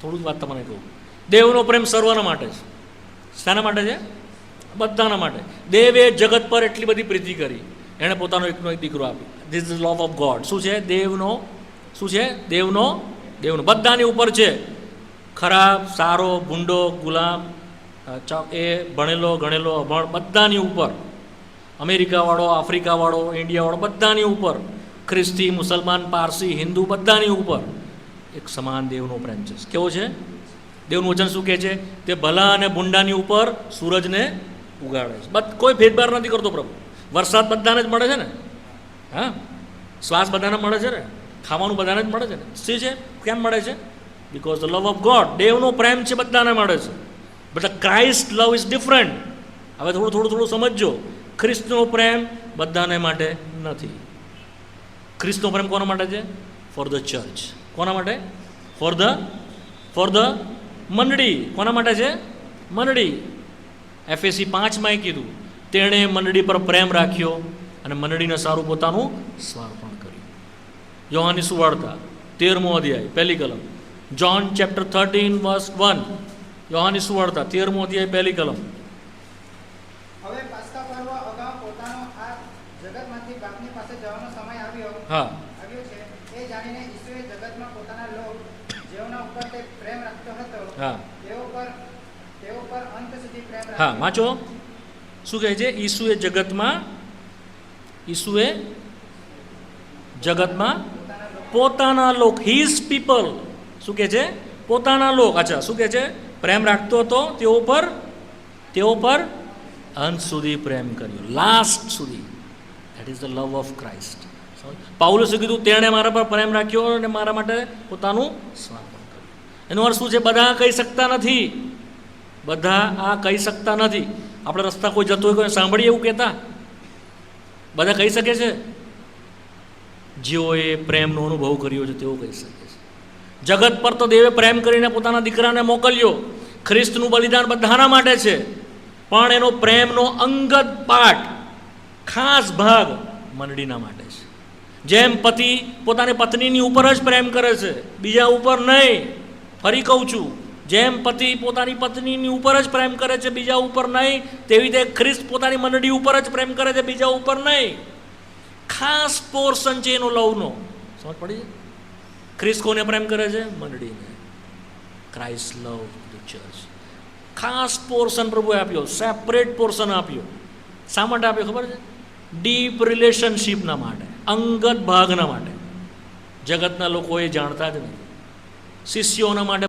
થોડું જ વાત તમને કહું. દેવનો પ્રેમ સર્વના માટે છે. શાના માટે છે? બધાના માટે. દેવે જગત પર એટલી બધી પ્રીતિ કરી, એણે પોતાનો એકનો એક દીકરો આપ્યો. This is love of God. શું છે? દેવનો, શું છે? દેવનો બધાની ઉપર છે. ખરાબ, સારો, ભૂંડો, ગુલામ, એ ભણેલો ગણેલો, અભણ, બધાની ઉપર. અમેરિકાવાળો, આફ્રિકાવાળો, ઇન્ડિયાવાળો, બધાની ઉપર. ખ્રિસ્તી, મુસલમાન, પારસી, હિન્દુ, બધાની ઉપર એક સમાન દેવનો પ્રેમ છે. કેવો છે? દેવનું વચન શું કહે છે? તે ભલા અને ભૂંડાની ઉપર સૂરજને ઉગાડે છે. કોઈ ભેદભાવ નથી કરતો પ્રભુ. વરસાદ બધાને જ મળે છે ને? હા, શ્વાસ બધાને મળે છે ને? ખાવાનું બધાને જ મળે છે ને? શું છે? કેમ મળે છે? Because the love of God. દેવનો પ્રેમ છે, બધાને મળે છે. But the Christ love is different. હવે થોડું સમજજો. ખ્રિસ્તનો પ્રેમ બધાને માટે નથી. ખ્રિસ્તનો પ્રેમ કોના માટે છે? For the church. કોના માટે? ફોર ધ મંડળી. કોના માટે છે? મંડળી. એફએસી 5 કીધું, તેણે મંડળી પર પ્રેમ રાખ્યો અને મંડળીને સારું પોતાનું સ્વાર્પણ કર્યું. યોહાનની સુવાર્તા 13મો અધ્યાય 1લી કલમ. John chapter 13 વર્સ 1. યોહાનની સુવાર્તા 13મો અધ્યાય 1લી કલમ. હવે પાસ્કા પર્વ અગાઉ પોતાનો આ જગતમાંથી બાપની પાસે જવાનો સમય આવ્યો છે. એ જાણીને ઈસુએ જગતમાં પોતાના લોક જેઓના ઉપર તે પ્રેમ રાખતો હતો, તેઓ પર અંત સુધી પ્રેમ રાખ્યો. હા, વાંચો. શું કહે છે? ઈસુએ જગતમાં પોતાના લોક, હિઝ પીપલ. શું કહે છે? પોતાના લોક. અચ્છા, શું કહે છે? પ્રેમ રાખતો હતો તેઓ પર અંત સુધી પ્રેમ કર્યો, લાસ્ટ સુધી. That is the love of Christ. પાઉલોસે કીધું, તેણે મારા પર પ્રેમ રાખ્યો અને મારા માટે પોતાનું સ્વાર્પણ કર્યું. એનો અર્થ શું છે? બધા કહી શકતા નથી. બધા આ કહી શકતા નથી. આપણે રસ્તા કોઈ જતો હોય, કોઈ સાંભળીએ એવું કહેતા? બધા કહી શકે છે? જેઓએ પ્રેમનો અનુભવ કર્યો છે તેઓ કહી શકે છે. જગત પર તો દેવે પ્રેમ કરીને પોતાના દીકરાને મોકલ્યો. ખ્રિસ્તનું બલિદાન બધાના માટે છે, પણ એનો પ્રેમનો અંગત પાઠ, ખાસ ભાગ મંડળીના માટે છે. જેમ પતિ પોતાની પત્નીની ઉપર જ પ્રેમ કરે છે, બીજા ઉપર નહીં. ફરી કહું છું, જેમ પતિ પોતાની પત્નીની ઉપર જ પ્રેમ કરે છે, બીજા ઉપર નહીં, તેવી રીતે ખ્રિસ્ત પોતાની મંડળી ઉપર જ પ્રેમ કરે છે, બીજા ઉપર નહીં. ખાસ પોર્શન છે એનો લવનો. સમજ પડી? ખ્રિસ્ત કોને પ્રેમ કરે છે? મંડળીને. Christ love the church. ખાસ પોર્શન પ્રભુએ આપ્યો, સેપરેટ પોર્શન આપ્યો. શા માટે આપ્યો ખબર છે? ડીપ રિલેશનશીપના માટે, અંગત ભાગના માટે. જગતના લોકો એ જાણતા જ નથી. શિષ્યોના માટે